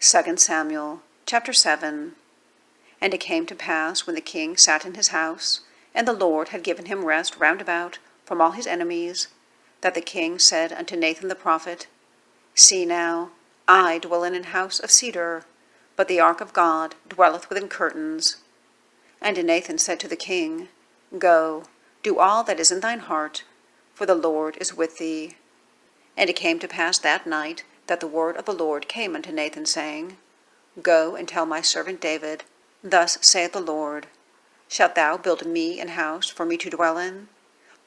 2 Samuel chapter 7. And it came to pass, when the king sat in his house, and the Lord had given him rest round about from all his enemies, that the king said unto Nathan the prophet, See now, I dwell in an house of cedar, but the ark of God dwelleth within curtains. And Nathan said to the king, Go, do all that is in thine heart, for the Lord is with thee. And it came to pass that night that the word of the Lord came unto Nathan, saying, Go and tell my servant David, Thus saith the Lord, Shalt thou build me an house for me to dwell in?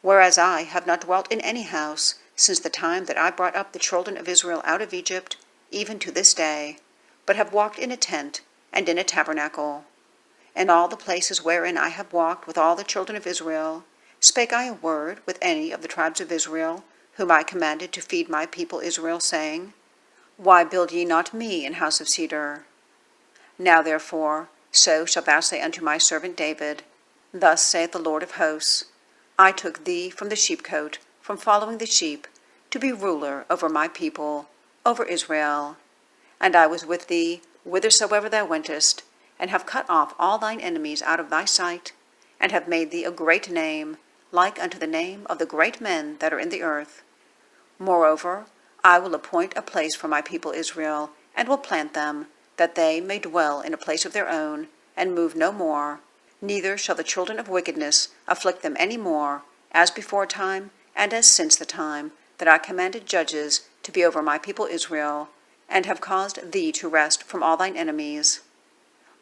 Whereas I have not dwelt in any house since the time that I brought up the children of Israel out of Egypt, even to this day, but have walked in a tent and in a tabernacle. In all the places wherein I have walked with all the children of Israel, spake I a word with any of the tribes of Israel, whom I commanded to feed my people Israel, saying, Why build ye not me an house of cedar? Now therefore, so shalt thou say unto my servant David, Thus saith the Lord of hosts, I took thee from the sheepcote, from following the sheep, to be ruler over my people, over Israel. And I was with thee whithersoever thou wentest, and have cut off all thine enemies out of thy sight, and have made thee a great name, like unto the name of the great men that are in the earth. Moreover, I will appoint a place for my people Israel, and will plant them, that they may dwell in a place of their own, and move no more. Neither shall the children of wickedness afflict them any more, as before time, and as since the time that I commanded judges to be over my people Israel, and have caused thee to rest from all thine enemies.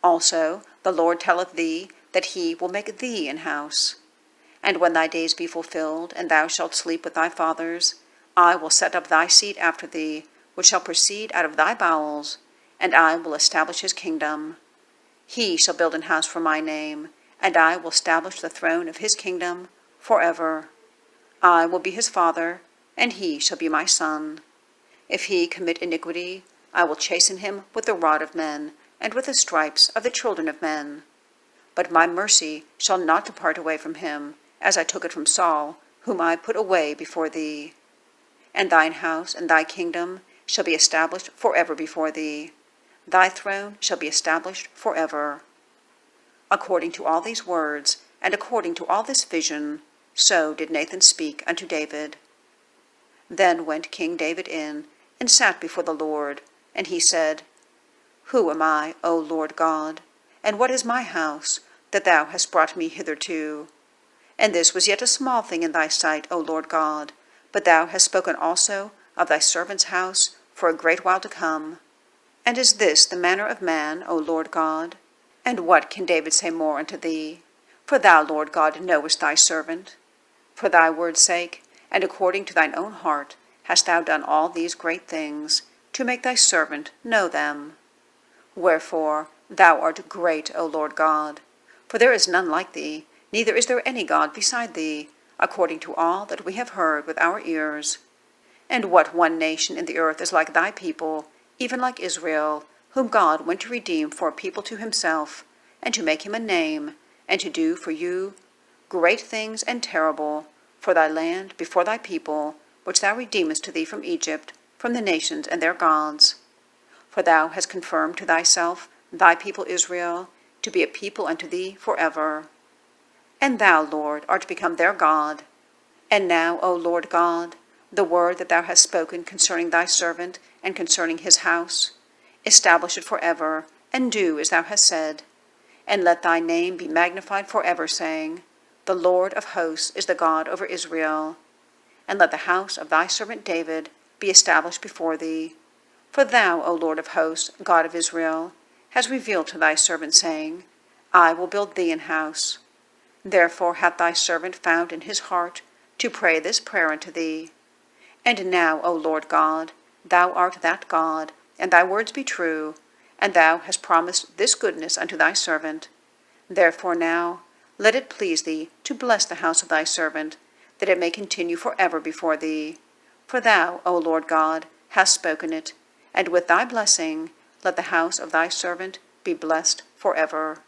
Also the Lord telleth thee that he will make thee an house. And when thy days be fulfilled, and thou shalt sleep with thy fathers, I will set up thy seed after thee, which shall proceed out of thy bowels, and I will establish his kingdom. He shall build an house for my name, and I will establish the throne of his kingdom forever. I will be his father, and he shall be my son. If he commit iniquity, I will chasten him with the rod of men, and with the stripes of the children of men. But my mercy shall not depart away from him, as I took it from Saul, whom I put away before thee. And thine house and thy kingdom shall be established forever before thee. Thy throne shall be established forever. According to all these words, and according to all this vision, so did Nathan speak unto David. Then went King David in, and sat before the Lord, and he said, Who am I, O Lord God? And what is my house, that thou hast brought me hitherto? And this was yet a small thing in thy sight, O Lord God, but thou hast spoken also of thy servant's house for a great while to come. And is this the manner of man, O Lord God? And what can David say more unto thee? For thou, Lord God, knowest thy servant. For thy word's sake, and according to thine own heart, hast thou done all these great things, to make thy servant know them. Wherefore thou art great, O Lord God, for there is none like thee, neither is there any God beside thee, according to all that we have heard with our ears. And what one nation in the earth is like thy people, even like Israel, whom God went to redeem for a people to himself, and to make him a name, and to do for you great things and terrible, for thy land before thy people, which thou redeemest to thee from Egypt, from the nations and their gods. For thou hast confirmed to thyself thy people Israel, to be a people unto thee forever. And thou, Lord, art become their God. And now, O Lord God, the word that thou hast spoken concerning thy servant and concerning his house, establish it forever, and do as thou hast said. And let thy name be magnified forever, saying, The Lord of hosts is the God over Israel. And let the house of thy servant David be established before thee. For thou, O Lord of hosts, God of Israel, hast revealed to thy servant, saying, I will build thee an house. Therefore hath thy servant found in his heart to pray this prayer unto thee. And now, O Lord God, thou art that God, and thy words be true, and thou hast promised this goodness unto thy servant. Therefore now let it please thee to bless the house of thy servant, that it may continue forever before thee. For thou, O Lord God, hast spoken it, and with thy blessing let the house of thy servant be blessed forever.